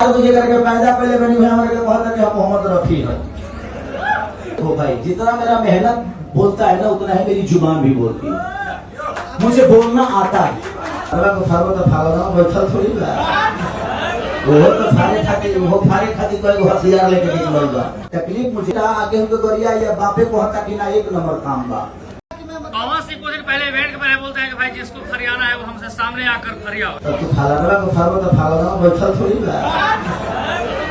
4 बजे करके पैदा पहले बनी हुई हमारे लिए बहुत है कि मोहम्मद रफी है। तो भाई जितना मेरा मेहनत बोलता है ना उतना ही मेरी जुबान भी बोलती है। मुझे बोलना आता है। अल्लाह को फारो तो फारो ना बैठल थोड़ी बा। वो तो फारे खाती कोई हथियार लेके निकलल बा। तकलीफ मुझे आगे हमको गरिया या बापे को हता कि ना एक नंबर काम बा। आवाज से कुछ दिन पहले इवेंट के पहले बोलते हैं कि भाई जिसको फरियाना है वो हमसे सामने आकर फरियाओ। तब तो फाला को फारो तो फारो ना बैठल थोड़ी बा।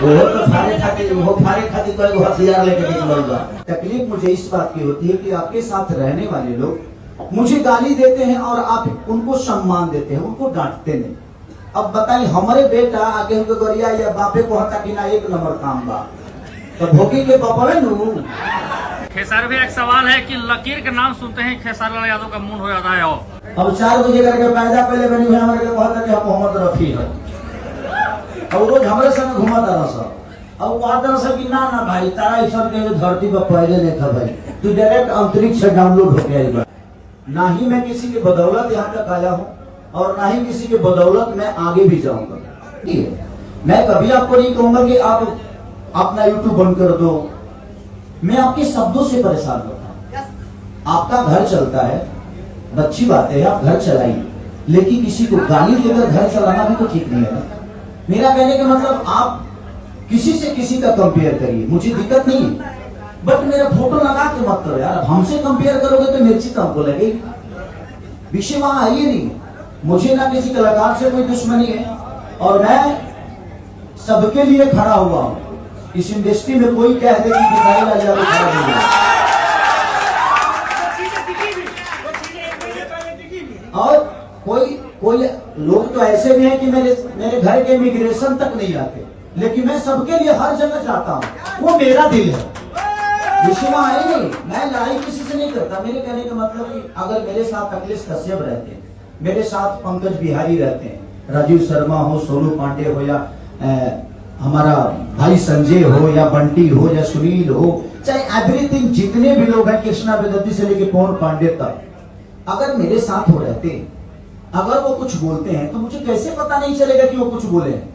वो तो फारे खाती कोई हथियार लेके निकलल बा। तकलीफ मुझे इस बात की होती है कि आपके साथ रहने वाले लोग मुझे गाली देते हैं और आप उनको सम्मान देते हैं, उनको डांटते नहीं। अब बताइए हमारे बेटा आगे हमको गरिया या बापे को हता कि ना एक नंबर काम बा। तो भोगी के बापे नु खेसारी भी एक सवाल है कि लकीर के नाम सुनते हैं खेसारी लाल यादव का मूड हो जाता है। अब 4 बजे करके पैदा पहले बनी हुई हमारे लिए बहुत है कि मोहम्मद रफी है। और रोज हमारे संग घुमा था सब। अब कहता था कि ना ना भाई तारा ऐसा के धरती पर पहले नहीं था भाई, तू डायरेक्ट अंतरिक्ष से डाउनलोड हो गया। ना ही मैं किसी की बदौलत यहाँ तक आया हूँ और ना ही किसी की बदौलत मैं आगे भी जाऊंगा। ठीक है, मैं कभी आपको नहीं कहूंगा कि आप अपना यूट्यूब बंद कर दो। मैं आपके शब्दों से परेशान होता हूँ। आपका घर चलता है, अच्छी बात है, आप घर चलाइए, लेकिन किसी को गाली देकर घर चलाना भी तो ठीक नहीं है ना। मेरा कहने का मतलब आप किसी से किसी का कंपेयर करिए, मुझे दिक्कत नहीं है, बट मेरा फोटो लगा के मत करो यार। हमसे कंपेयर करोगे तो मिर्ची तो हमको लगेगी। विषय वहां आइए नहीं। मुझे ना किसी कलाकार से कोई दुश्मनी है और मैं सबके लिए खड़ा हुआ हूं। इस इंडस्ट्री में कोई कह दे कि खेसारी लाल यादव खड़ा नहीं है। और कोई लोग तो ऐसे भी हैं कि मेरे घर के इमिग्रेशन तक नहीं आते, लेकिन मैं सबके लिए हर जगह जाता हूं। वो मेरा दिल है। विषय आए नहीं, मैं लड़ाई किसी से नहीं करता। मेरे कहने का मतलब कि अगर मेरे साथ अखिलेश कश्यप रहते हैं, मेरे साथ पंकज बिहारी रहते हैं, राजीव शर्मा हो, सोनू पांडे हो, या हमारा भाई संजय हो, या बंटी हो, या सुनील हो, चाहे एवरीथिंग, जितने भी लोग हैं, कृष्णा बेदर्ती से लेके पवन पांडे तक, अगर मेरे साथ हो रहते, अगर वो कुछ बोलते हैं तो मुझे कैसे पता नहीं चलेगा कि वो कुछ बोले हैं।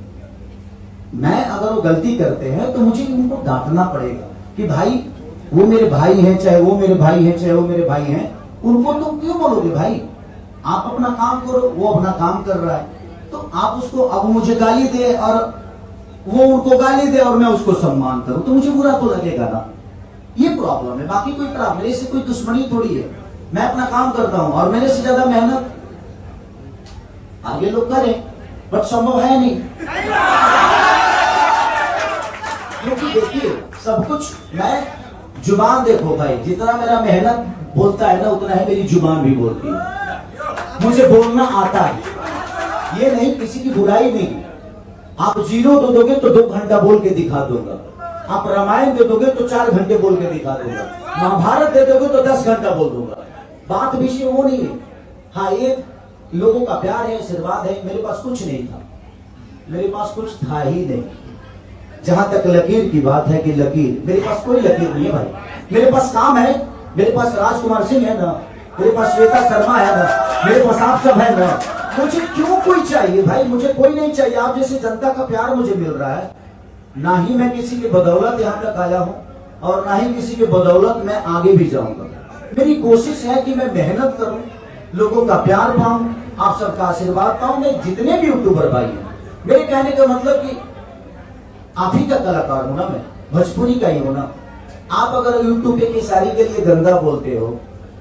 मैं अगर वो गलती करते हैं तो मुझे उनको डांटना पड़ेगा कि भाई वो मेरे भाई हैं, चाहे वो मेरे भाई हैं, चाहे वो मेरे भाई हैं, उनको तो क्यों बोलोगे भाई? आप अपना काम करो, वो अपना काम कर रहा है, तो आप उसको, अब मुझे गाली दे और वो उनको गाली दे और मैं उसको सम्मान करूं तो मुझे बुरा तो लगेगा ना। ये प्रॉब्लम है, बाकी कोई प्रॉब्लम, मेरे से कोई दुश्मनी थोड़ी है। मैं अपना काम करता हूं और मेरे से ज्यादा मेहनत आगे लोग करें, बट संभव है नहीं। क्योंकि देखिए सब कुछ, मैं जुबान देखो भाई, जितना मेरा मेहनत बोलता है ना उतना ही मेरी जुबान भी बोलती है। मुझे बोलना आता है। ये नहीं, किसी की बुराई नहीं। आप 0 दे दोगे तो 2 घंटा बोल के दिखा दूंगा। आप रामायण दे दोगे तो 4 घंटे बोल के दिखा दूंगा। महाभारत दे दोगे तो 10 घंटा बोल दूंगा। बात विषय वो नहीं है। हाँ, ये लोगों का प्यार है, आशीर्वाद है। मेरे पास कुछ नहीं था, मेरे पास कुछ था ही नहीं। जहां तक लकीर की बात है कि लकीर, मेरे पास कोई लकीर नहीं है भाई। मेरे पास काम है, मेरे पास राजकुमार सिंह है ना, मेरे पास श्वेता शर्मा है ना, मेरे पास आप सब है ना। मुझे क्यों कोई चाहिए भाई? मुझे कोई नहीं चाहिए। आप जैसे जनता का प्यार मुझे मिल रहा है। ना ही मैं किसी की बदौलत यहाँ तक आया हूँ और ना ही किसी की बदौलत मैं आगे भी जाऊंगा। मेरी कोशिश है कि मैं मेहनत करूं, लोगों का प्यार पाऊं, आप सबका आशीर्वाद पाऊं। मैं जितने भी यूट्यूबर भाई हैं, मेरे कहने का मतलब कि आप ही का कलाकार हूं ना, मैं भोजपुरी का ही हूं ना। आप अगर यूट्यूब पे खेसारी के लिए गंदा बोलते हो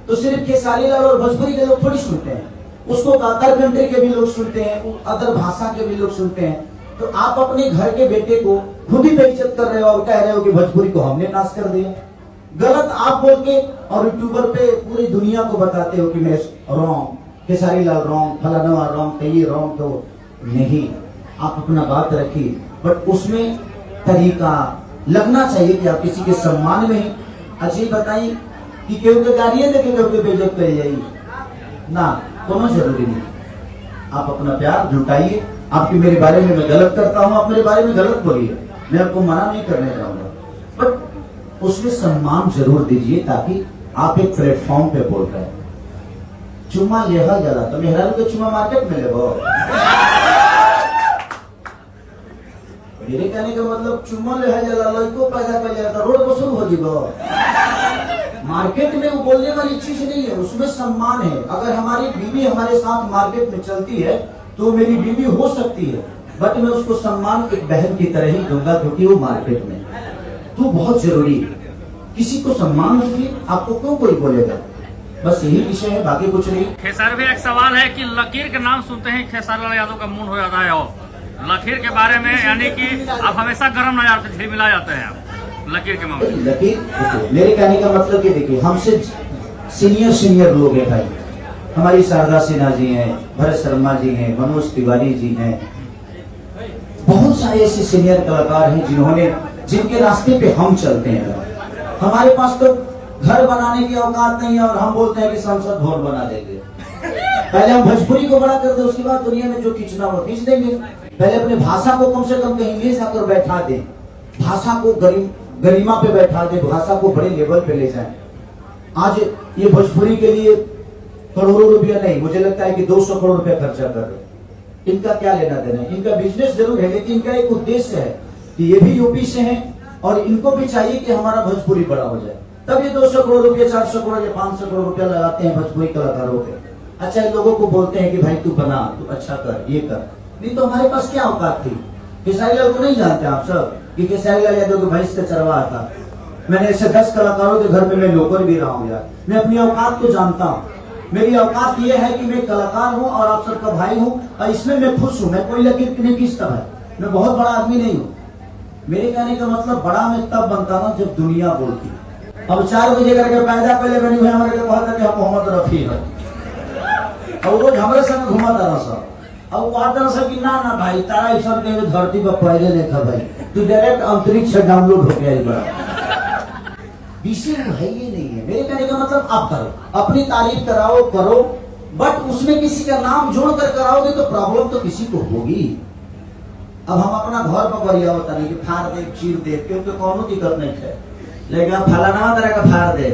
तो सिर्फ खेसारी लाल और भोजपुरी के लोग थोड़ी सुनते हैं, उसको अदर कंट्री के भी लोग सुनते हैं, अदर भाषा के भी लोग सुनते हैं। तो आप अपने घर के बेटे को खुद ही बेइज्जत कर रहे हो और कह रहे हो कि भोजपुरी को हमने नाश कर दिया। गलत आप बोल के और यूट्यूबर पे पूरी दुनिया को बताते हो कि मैं रॉन्ग, खेसारी लाल रॉन्ग, फलाना रॉन्ग, तो ये रॉन्ग। तो नहीं, आप अपना बात रखिए, बट उसमें तरीका लगना चाहिए कि आप किसी के सम्मान में ही। अच्छी बताइए कि केहू के गाड़ियां देखे केहू के बेइज्जत कर जाइए ना, कोनो जरूरी नहीं। आप अपना प्यार जुटाइए। आपके मेरे बारे में मैं गलत करता हूं, आप मेरे बारे में गलत बोलिए, मैं आपको मना नहीं करने जाऊंगा, बट उसमें सम्मान जरूर दीजिए ताकि आप एक प्लेटफॉर्म पे बोल रहे हैं। चुम्मा लेहा जला तो मेहरा के चुम्मा मार्केट में लेबो मेरे कहने का मतलब चुम्मा ले है जला लड़को पैदा कर जाता रोड पर शुरू हो जीवो। मार्केट में वो बोलने वाली चीज नहीं है, उसमें सम्मान है। अगर हमारी बीवी हमारे साथ मार्केट में चलती है तो मेरी बीवी हो सकती है, बट मैं उसको सम्मान एक बहन की तरह ही दूंगा, क्योंकि वो मार्केट में तो बहुत जरूरी है। किसी को सम्मान दीजिए, आपको क्यों कोई बोलेगा। बस यही विषय है, बाकी कुछ नहीं। खेसारी भैया एक सवाल है कि लकीर के नाम सुनते हैं खेसारी लाल यादव का मूड हो जाता है। और लकीर के बारे में यानी कि आप हमेशा गर्म न जाते झिलमिला जाते हैं आप लकीर के मामले में। लकीर देखिए, मेरे कहने का मतलब ये देखिए, हमसे सीनियर लोग हैं भाई। हमारी शारदा सिन्हा जी हैं, भरत शर्मा जी हैं, मनोज तिवारी जी हैं, बहुत सारे ऐसे सीनियर कलाकार हैं जिनके रास्ते पे हम चलते हैं। हमारे पास तो घर बनाने की औकात नहीं है और हम बोलते हैं कि संसद भवन बना देंगे। पहले हम भोजपुरी को बड़ा कर दे, उसके बाद दुनिया में जो खींचना वो खींच देंगे। पहले अपने भाषा को कम से कम कहीं ले जाकर बैठा दे, भाषा को गरिमा पे बैठा दे, भाषा को बड़े लेवल पे ले जाए। आज ये भोजपुरी के लिए करोड़ों रुपया नहीं, मुझे लगता है कि 200 करोड़ रुपया खर्चा कर रहे। इनका क्या लेना देना, इनका बिजनेस जरूर है, लेकिन इनका एक उद्देश्य है कि ये भी यूपी से हैं और इनको भी चाहिए कि हमारा भोजपुरी बड़ा हो जाए। तब ये 200 करोड़ रुपया, 400 करोड़ या 500 करोड़ रुपया लगाते हैं भोजपुरी कलाकारों पे। अच्छा, इन लोगों को बोलते हैं कि भाई तू बना, तू अच्छा कर, ये कर। नहीं तो हमारे पास क्या औकात थी। खेसारी लाल को नहीं जानते आप सब कि खेसारी लाल यादव के भैंस का चरवाहा था। मैंने ऐसे 10 कलाकारों के घर में मैं नौकर भी रहा हूँ यार। मैं अपनी औकात को जानता हूँ। मेरी औकात ये है कि मैं कलाकार हूँ और आप सबका भाई हूँ और इसमें मैं खुश हूँ। मैं कोई लकीर नहीं खींचता है, मैं बहुत बड़ा आदमी नहीं हूँ। मेरे कहने का मतलब बड़ा मैं तब बनता ना जब दुनिया बोलती। अब 4 बजे करके पैदा पहले बनी हुई हमारे कहता कि हम मोहम्मद रफी है और रोज हमारे संग घुमाता रहा सब। अब वो आता रहा कि ना ना भाई तारा इस सब के धरती पर पहले नहीं था भाई, तू डायरेक्ट अंतरिक्ष से डाउनलोड हो गया। बड़ा विषय है ये नहीं है। मेरे कहने का मतलब आप करो, अपनी तारीफ कराओ करो, बट उसमें किसी का नाम जोड़ कर कराओगे तो प्रॉब्लम तो किसी को होगी। अब हम अपना घर पर बढ़िया होता नहीं कि फाड़ दे चीर दे, क्योंकि कोनो दिक्कत नहीं है, लेकिन आप फलाना तरह का फाड़ दे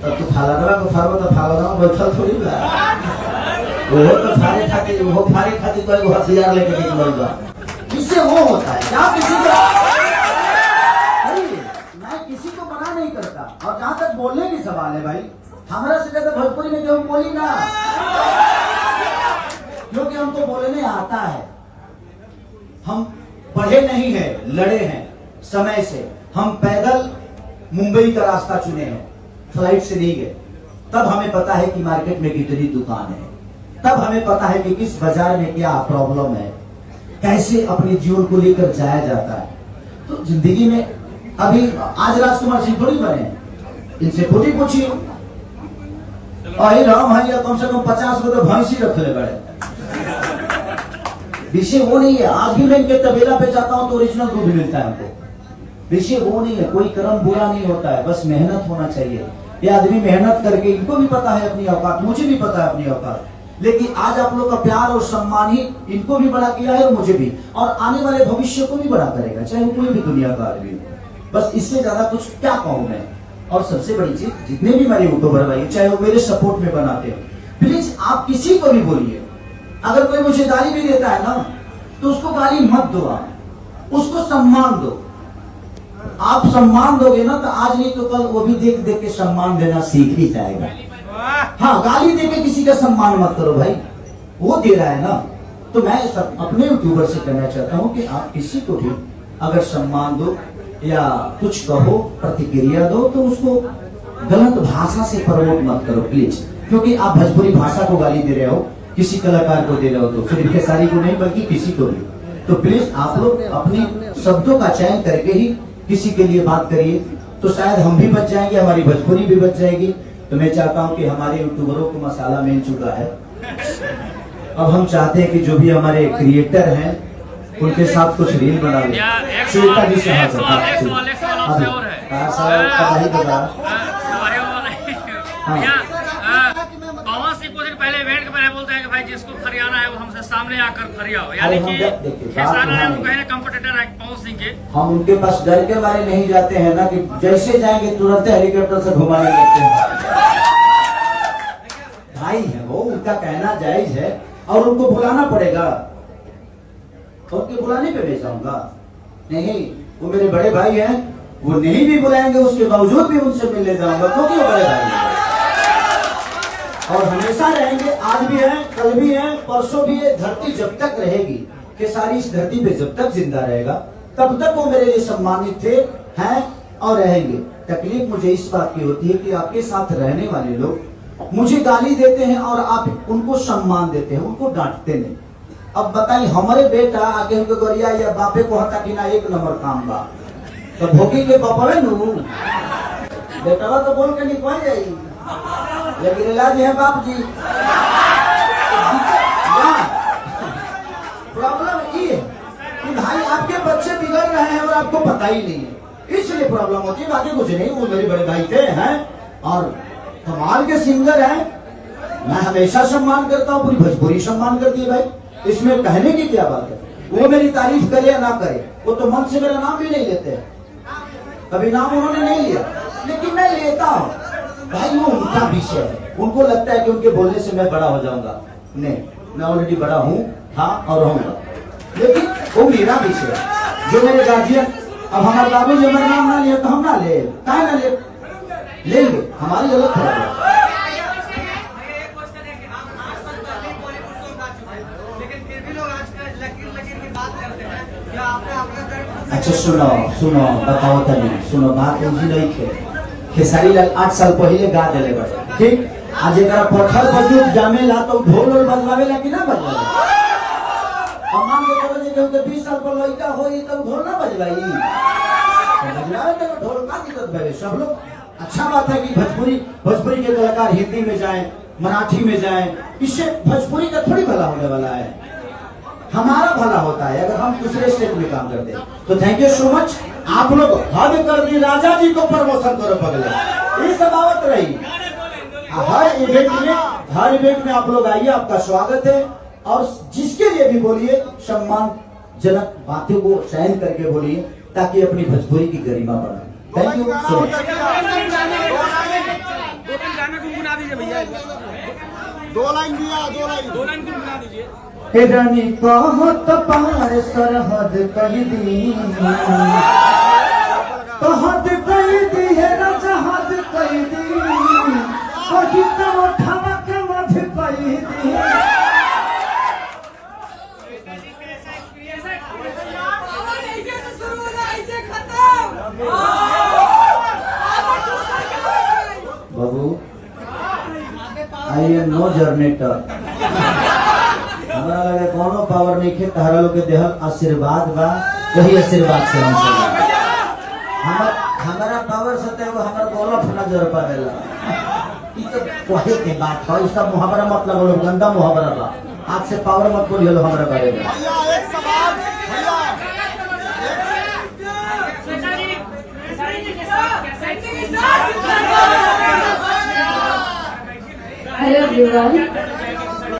तब तो फलाना को फाड़ो तो फलाना बैठल थोड़ी बा वो तो फाड़े खातिर वो फाड़े खातिर कोई वो हथियार लेके के मरगा। इससे वो होता है क्या किसी को मैं किसी को मना नहीं करता। और जहां तक बोलने की सवाल है भाई, हमारा से ज्यादा भोजपुरी में क्यों बोली ना, क्योंकि हमको बोलने आता है। हम पढ़े नहीं है, लड़े हैं समय से। हम पैदल मुंबई का रास्ता चुने हैं, फ्लाइट से नहीं गए। तब हमें पता है कि मार्केट में कितनी दुकान है, तब हमें पता है कि किस बाजार में क्या प्रॉब्लम है, कैसे अपने जीवन को लेकर जाया जाता है। तो जिंदगी में अभी आज राजकुमार सिंह थोड़ी बने, इनसे पूछी पूछिए। राम है कम से कम 50 को तो भैंसी रख ले बड़े। विषय वो नहीं है। आज भी मैं इनके तबेला पे जाता हूँ तो ओरिजिनल दूध मिलता है हमको। विषय वो नहीं है, कोई कर्म बुरा नहीं होता है, बस मेहनत होना चाहिए। ये आदमी मेहनत करके, इनको भी पता है अपनी औकात, मुझे भी पता है अपनी औकात, लेकिन आज आप लोग का प्यार और सम्मान ही इनको भी बड़ा किया है और मुझे भी, और आने वाले भविष्य को भी बड़ा करेगा, चाहे वो कोई भी दुनिया का आदमी हो। बस इससे ज्यादा कुछ क्या कहूं मैं। और सबसे बड़ी चीज, जितने भी मेरे यूट्यूबर भाई चाहे वो मेरे सपोर्ट में बनाते हैं, प्लीज आप किसी को भी बोलिए, अगर कोई मुझे गाली भी देता है ना तो उसको गाली मत दो, आप उसको सम्मान दो। आप सम्मान दोगे ना तो आज नहीं तो कल वो भी देख देख के सम्मान देना सीख ही जाएगा। हाँ, गाली देके किसी का सम्मान मत करो भाई, वो दे रहा है ना। तो मैं सब अपने यूट्यूबर से कहना चाहता हूँ कि आप किसी को भी अगर सम्मान दो या कुछ कहो, प्रतिक्रिया दो, तो उसको गलत भाषा से प्रमोट मत करो प्लीज, क्योंकि आप भोजपुरी भाषा को गाली दे रहे हो, किसी कलाकार को दे रहे हो, तो सिर्फ खेसारी को नहीं बल्कि किसी को भी। तो प्लीज आप लोग अपने शब्दों का चयन करके ही किसी के लिए बात करिए, तो शायद हम भी बच जाएंगे, हमारी भोजपुरी भी बच जाएगी। तो मैं चाहता हूं कि हमारे यूट्यूबरों को मसाला मिल चुका है। अब हम चाहते हैं कि जो भी हमारे क्रिएटर हैं उनके साथ कुछ रील बना ले। श्वेता जी से पवन सिंह कुछ दिन पहले इवेंट के पहले बोलते हैं कि भाई जिसको फरियाना है वो हमसे सामने आकर फरियाओ, यानी कि खेसारी लाल कहीं कंपटीटर है पवन सिंह के। हम उनके पास डर के मारे नहीं जाते हैं ना, कि जैसे जाएंगे तुरंत हेलीकॉप्टर से घुमाने लगते हैं। भाई है वो, उनका कहना जायज है और उनको बुलाना पड़ेगा, उनके बुलाने पे मैं जाऊंगा। नहीं, वो मेरे बड़े भाई हैं, वो नहीं भी बुलाएंगे उसके बावजूद भी उनसे मिलने जाऊंगा, क्योंकि वो बड़े भाई हैं और हमेशा रहेंगे। आज भी है, कल भी है, परसों भी है। धरती जब तक रहेगी, खेसारी इस धरती पे जब तक जिंदा रहेगा, तब तक वो मेरे लिए सम्मानित थे, हैं और रहेंगे। तकलीफ मुझे इस बात की होती है कि आपके साथ रहने वाले लोग मुझे गाली देते हैं और आप उनको सम्मान देते हैं, उनको डांटते नहीं। अब बताइए, हमारे बेटा आगे हमको गोरिया या बापे को हटा कि ना एक नंबर काम बा, तो भोगी के बापे नू बेटा तो बोल के निकल जाएगी, लेकिन इलाज है बाप जी। प्रॉब्लम ये है कि भाई आपके बच्चे बिगड़ रहे हैं और आपको पता ही नहीं है, इसलिए प्रॉब्लम होती है। बाकी कुछ नहीं, वो मेरे बड़े भाई थे हैं और कमाल के सिंगर हैं। मैं हमेशा सम्मान करता हूँ, पूरी भोजपुरी सम्मान करती है भाई, इसमें कहने की क्या बात है। वो मेरी तारीफ करे या ना करे, वो तो मन से मेरा नाम भी नहीं लेते, कभी नाम उन्होंने नहीं लिया, लेकिन मैं लेता हूँ भाई। वो उनका विषय है, उनको लगता है कि उनके बोलने से मैं बड़ा हो जाऊंगा। नहीं, मैं ऑलरेडी बड़ा हूँ, हाँ और रहूंगा, लेकिन वो मेरा विषय है। जो मेरे गार्जियन, अब हमारे बाबू जी हमारा नाम ना लिया तो हम ना ले, कहा ना लेंगे, हमारी अलग है। अच्छा सुनो बताओ तनी, सुनो बात उजी नहीं थे। खेसारी लाल 8 साल पहले गा दिले बस, ठीक। आज जरा पत्थर बजूक जामे ला तो ढोल और बजवावे ला कि ना बजवावे। अब मान के चलो जे के 20 साल पर लड़का होई तो ढोल ना बजवाई, बजवावे तो ढोल का दिक्कत है। सब लोग अच्छा बात है कि भोजपुरी के कलाकार हिंदी में जाएं, मराठी में जाएं, इससे भोजपुरी का थोड़ी भला होने वाला है, हमारा भला होता है अगर हम दूसरे स्टेट में काम करते हैं। तो थैंक यू सो मच, आप लोग हद कर दी, राजा जी को प्रमोशन करो पगले, ये सब आवत रही। हर इवेंट में आप लोग आइए, आपका स्वागत है। और जिसके लिए भी बोलिए, सम्मानजनक बातों को चयन करके बोलिए, ताकि अपनी भोजपुरी की गरिमा बढ़े। Thank you so much. 2 line दिया, 2 लाइन गुनगुना दीजिए। रानी कहत पार सरहद कह दी, कहत कह दी है ना जहाद कह दी, कही तो ठमक मध कह दी। बाबू, आई एम नो जर्नेटर, हमारा लगे कोनो पावर नहीं खे, तहरा लोग के देहल आशीर्वाद बा, वही आशीर्वाद से हम चल। हमारा पावर से तो हमारा गोलफ नजर पावेला, ई तो कहे के बात है, इसका मुहावरा मतलब बोलो, गंदा मुहावरा बा। आज से पावर मत बोलिए लो हमारा बारे में। भैया एक सवाल, भैया Hello everyone.